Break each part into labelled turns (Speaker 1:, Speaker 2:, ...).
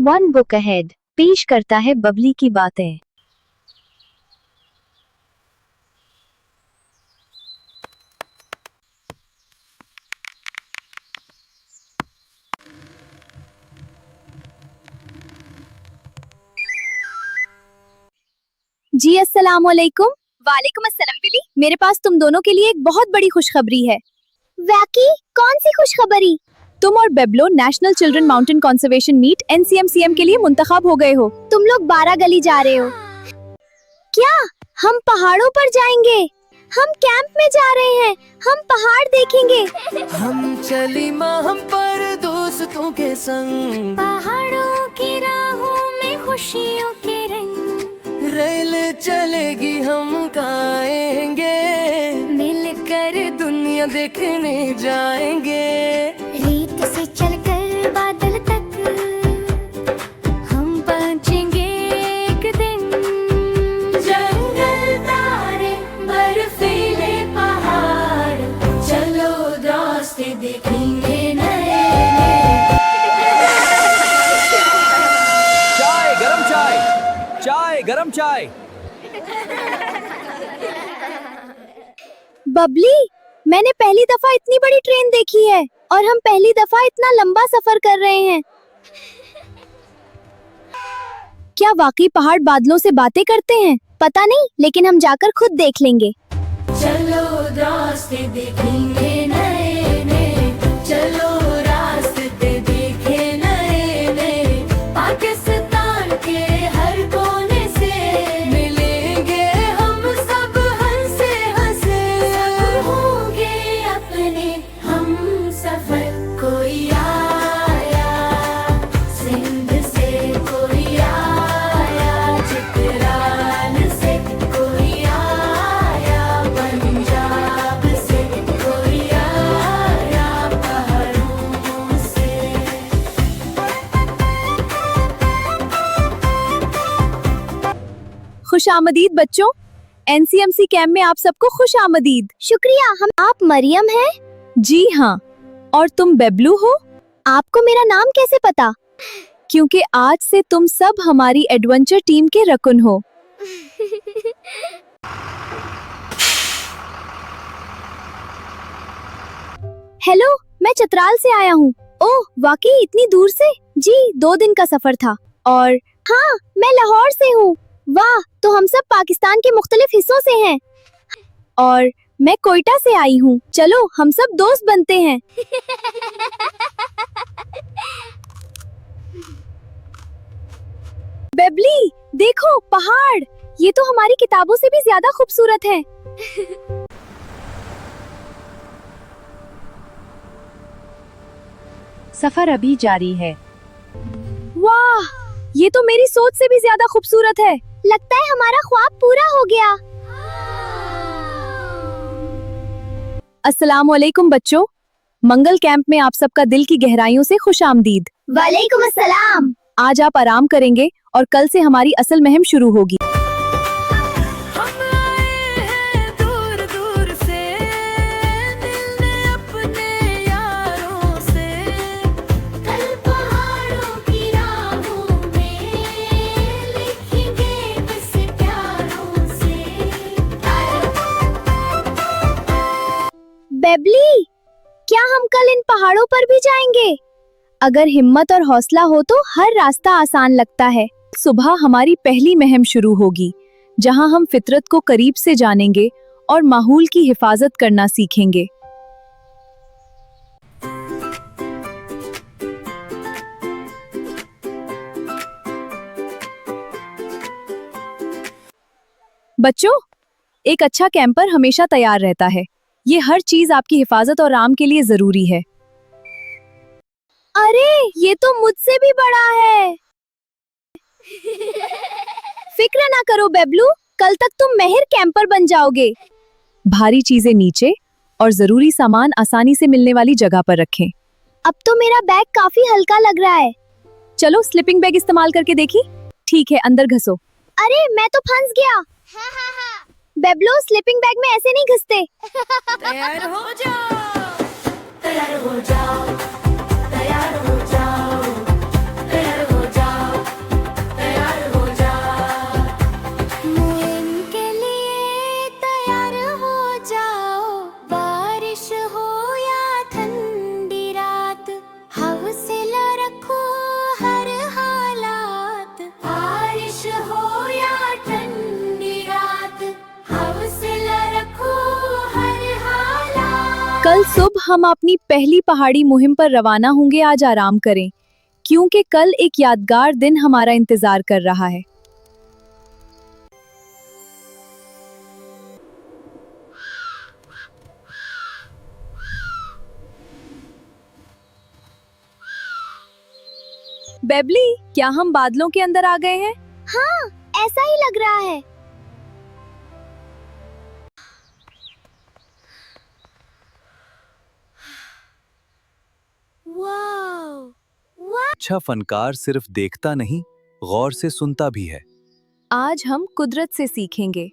Speaker 1: One book ahead पेश करता है बबली की बातें।
Speaker 2: जी अस्सलाम वालेकुम। वालेकुम अस्सलाम बिली। मेरे पास तुम दोनों के लिए एक बहुत बड़ी खुशखबरी है। वैकी, कौन सी खुशखबरी? तुम और बेबलो National Children Mountain Conservation Meet NCMCM के लिए मुंतखब हो गए हो। तुम लोग 12 गली जा रहे हो। क्या हम पहाड़ों पर जाएंगे? हम कैंप में जा रहे हैं। हम पहाड़ देखेंगे।
Speaker 3: हम चली हम पर दोस्तों के संग,
Speaker 2: पहाड़ों की राहों में खुशियों के रंग।
Speaker 3: रेल चलेगी हम गाएंगे, मिलकर दुनिया देखने जाएंगे।
Speaker 2: रेत से चलकर बादल तक हम पहुंचेंगे एक दिन।
Speaker 3: जंगल, तारे, बर्फीले पहाड़, चलो रास्ते देखेंगे नए नए।
Speaker 4: चाय गरम चाय, चाय गरम चाय।
Speaker 2: बबली, मैंने पहली दफा इतनी बड़ी ट्रेन देखी है और हम पहली दफा इतना लंबा सफर कर रहे हैं। क्या वाकई पहाड़ बादलों से बातें करते हैं? पता नहीं, लेकिन हम जाकर खुद देख लेंगे।
Speaker 3: चलो रास्ते देखेंगे नए नए, चलो रास्ते देखे नए नए। पाकिस्तान के हर कोने से मिलेंगे हम सब, हंसे हंसे होंगे अपने हम सफर। कोई आया सिंध से, कोई आया चित्राल से, कोई आया पंजाब से, कोई आया पहाड़ों से।
Speaker 2: खुशामदीद बच्चों। NCMC कैंप में आप सबको खुशामदीद। शुक्रिया। हम आप मरियम हैं? जी हाँ। और तुम बेबलू हो? आपको मेरा नाम कैसे पता? क्योंकि आज से तुम सब हमारी एडवेंचर टीम के रकुन हो। हेलो, मैं चतराल से आया हूँ। ओह, वाकई इतनी दूर से? जी, 2 दिन का सफर था। और हाँ, मैं लाहौर से हूँ। वाह, तो हम सब पाकिस्तान के मुख्तलिफ हिस्सों से हैं। और मैं कोयटा से आई हूँ। चलो हम सब दोस्त बनते हैं। बेबली, देखो पहाड़। ये तो हमारी किताबों से भी ज्यादा खूबसूरत है।
Speaker 1: सफर अभी जारी है।
Speaker 2: वाह, ये तो मेरी सोच से भी ज्यादा खूबसूरत है। लगता है हमारा ख्वाब पूरा हो गया। अस्सलाम वालेकुम बच्चों। मंगल कैंप में आप सबका दिल की गहराइयों से खुशामदीद। वालेकुम अस्सलाम। आज आप आराम करेंगे और कल से हमारी असल मुहिम शुरू होगी।
Speaker 3: हम आए हैं दूर दूर से, मिलने अपने यारों से। कल पहाड़ों की राहों में लिखेंगे बस प्यारों से।
Speaker 2: बेबली, क्या हम कल इन पहाड़ों पर भी जाएंगे? अगर हिम्मत और हौसला हो तो हर रास्ता आसान लगता है। सुबह हमारी पहली मुहिम शुरू होगी, जहां हम फितरत को करीब से जानेंगे और माहौल की हिफाजत करना सीखेंगे। बच्चों, एक अच्छा कैंपर हमेशा तैयार रहता है। ये हर चीज आपकी हिफाजत और आराम के लिए जरूरी है। अरे, ये तो मुझसे भी बड़ा है। फिक्र ना करो बेबलू, कल तक तुम माहिर कैंपर बन जाओगे। भारी चीजें नीचे और जरूरी सामान आसानी से मिलने वाली जगह पर रखें। अब तो मेरा बैग काफी हल्का लग रहा है। चलो स्लीपिंग बैग इस्तेमाल करके देखी। ठीक है, अंदर घसो। अरे, मैं तो फंस गया। बेबलो, स्लीपिंग बैग में ऐसे नहीं घिसते।
Speaker 3: तैयार हो जाओ, तैयार हो जाओ, तैयार हो जाओ, तैयार हो जाओ।
Speaker 2: कल सुबह हम अपनी पहली पहाड़ी मुहिम पर रवाना होंगे। आज आराम करें, क्योंकि कल एक यादगार दिन हमारा इंतजार कर रहा है। बेबली, क्या हम बादलों के अंदर आ गए हैं?
Speaker 5: हाँ, ऐसा ही लग रहा है।
Speaker 4: अच्छा फनकार सिर्फ देखता नहीं, गौर से सुनता भी है।
Speaker 2: आज हम कुदरत से सीखेंगे।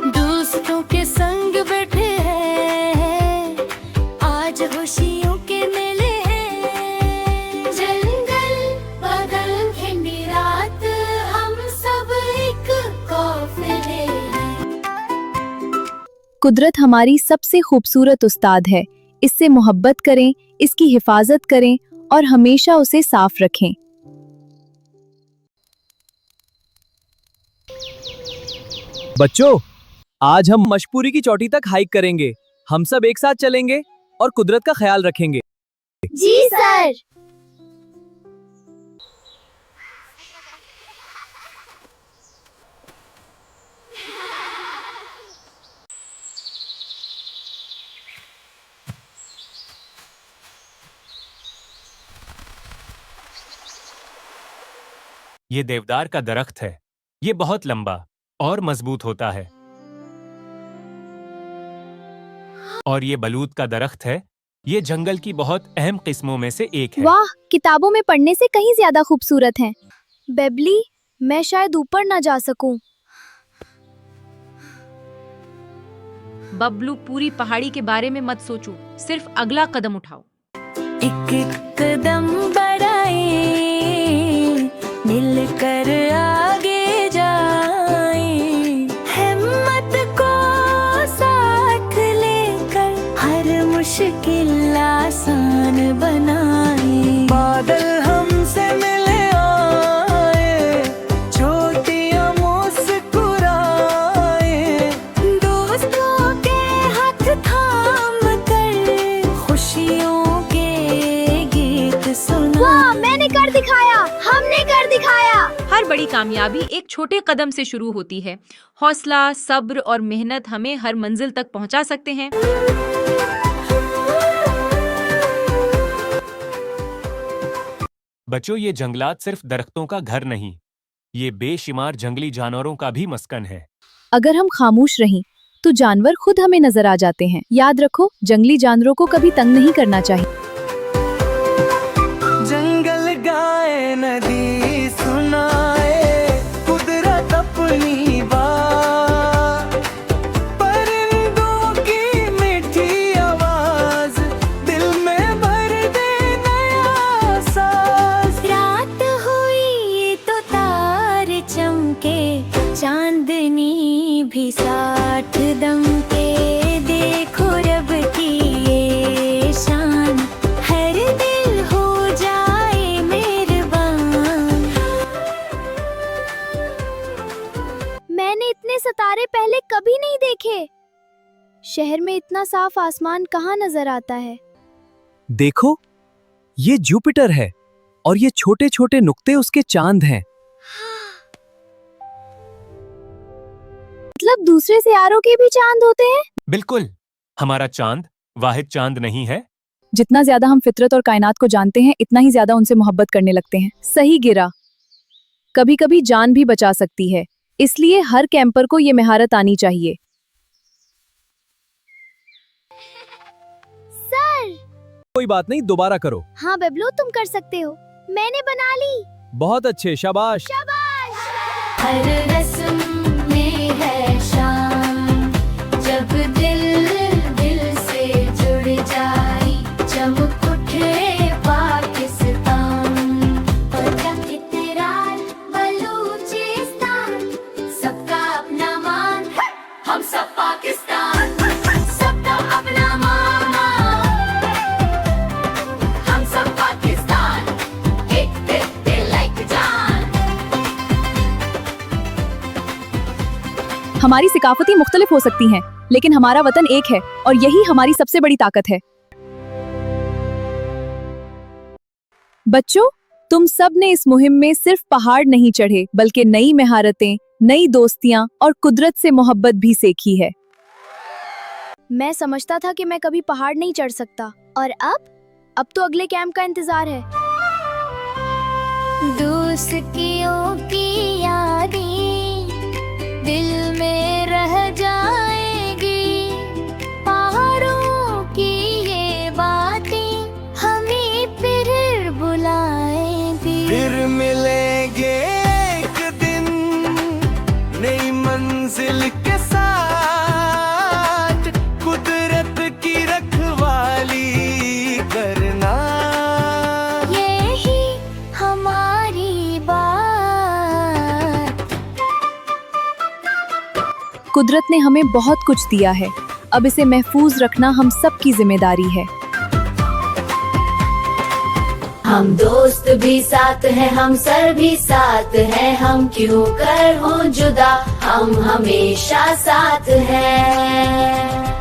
Speaker 3: दोस्तों के संग बैठे हैं, आज खुशियों के मेले हैं। जंगल बदल ठंडी रात, हम सब एक काफिले हैं।
Speaker 2: कुदरत हमारी सबसे खूबसूरत उस्ताद है। इससे मोहब्बत करें, इसकी हिफाजत करें और हमेशा उसे साफ रखें।
Speaker 4: बच्चों, आज हम मशपूरी की चोटी तक हाइक करेंगे। हम सब एक साथ चलेंगे और कुदरत का ख्याल रखेंगे।
Speaker 5: जी सर।
Speaker 6: ये देवदार का दरख्त है। ये बहुत लंबा और मजबूत होता है। और ये बलूत का दरख्त है। ये जंगल की बहुत अहम किस्मों में से एक है।
Speaker 2: वाह, किताबों में पढ़ने से कहीं ज्यादा खूबसूरत है। बेबली, मैं शायद ऊपर ना जा सकूं।
Speaker 7: बबलू, पूरी पहाड़ी के बारे में मत सोचो, सिर्फ अगला कदम उठाओ।
Speaker 3: एक एक कदम बढ़ाए, मिलकर आगे जाए, हिम्मत को साथ लेकर हर मुश्किल आसान बनाए। बादल हमसे मिले आए, छोटियां मुस्कुराए, दोस्तों के हाथ थाम कर खुशियों के गीत सुना।
Speaker 5: वाह, मैंने कर दिखाया, हमने कर दिखाया।
Speaker 7: हर बड़ी कामयाबी एक छोटे कदम से शुरू होती है। हौसला, सब्र और मेहनत हमें हर मंजिल तक पहुंचा सकते हैं।
Speaker 6: बच्चों, ये जंगलात सिर्फ दरख्तों का घर नहीं, ये बेशुमार जंगली जानवरों का भी मस्कन है।
Speaker 2: अगर हम खामोश रहें तो जानवर खुद हमें नजर आ जाते हैं। याद रखो, जंगली जानवरों को कभी तंग नहीं करना चाहिए।
Speaker 3: जंगल गाए, नदी सुनाए, कुदरत अपनी बात, परिंदों की मीठी आवाज दिल में भर दे नया सांस। रात हुई तो तारे चमके, चांदनी भी साथ दम के, देखो रब की ये शान, हर दिल हो जाए मेहरबान।
Speaker 5: मैंने इतने सितारे पहले कभी नहीं देखे। शहर में इतना साफ आसमान कहाँ नजर आता है?
Speaker 4: देखो, ये जुपिटर है और ये छोटे छोटे नुक्ते उसके चांद हैं।
Speaker 2: मतलब दूसरे सियारों के भी चांद होते हैं?
Speaker 6: बिल्कुल, हमारा चांद वाहिद चांद नहीं है।
Speaker 2: जितना ज्यादा हम फितरत और कायनात को जानते हैं, इतना ही ज्यादा उनसे मोहब्बत करने लगते हैं। सही गिरा। कभी कभी जान भी बचा सकती है, इसलिए हर कैंपर को ये महारत आनी चाहिए।
Speaker 5: सर।
Speaker 4: कोई बात नहीं, दोबारा करो।
Speaker 5: हाँ बेबलू, तुम कर सकते हो। मैंने बना ली।
Speaker 4: बहुत अच्छे, शाबाश।
Speaker 3: हर रस्म में है शान, जब दिल दिल से जुड़ जाए, चमक उठे पाकिस्तान। इतरार बलूचिस्तान, सबका अपना मान, हम सब पाकिस्तान, सबका अपना मान, हम सब पाकिस्तान।
Speaker 2: हमारी सिकाफती मुख्तलिफ हो सकती हैं, लेकिन हमारा वतन एक है और यही हमारी सबसे बड़ी ताकत है। बच्चों, तुम सब ने इस मुहिम में सिर्फ पहाड़ नहीं चढ़े, बल्कि नई महारतें, नई दोस्तियां और कुदरत से मोहब्बत भी सीखी है।
Speaker 5: मैं समझता था कि मैं कभी पहाड़ नहीं चढ़ सकता, और अब तो अगले कैंप का इंतजार है।
Speaker 3: दोस्तियों की यादें दिल में रह जाएगी, पहाड़ों की ये बातें हमें फिर बुलाएंगी।
Speaker 8: फिर मिलेंगे एक दिन नई मंजिल के साथ, कुदरत की रखवाली करना
Speaker 3: यही हमारी बात।
Speaker 2: कुदरत ने हमें बहुत कुछ दिया है, अब इसे महफूज रखना हम सब की जिम्मेदारी है।
Speaker 3: हम दोस्त भी साथ हैं, हम सर भी साथ हैं, हम क्यों कर हों जुदा, हम हमेशा साथ हैं।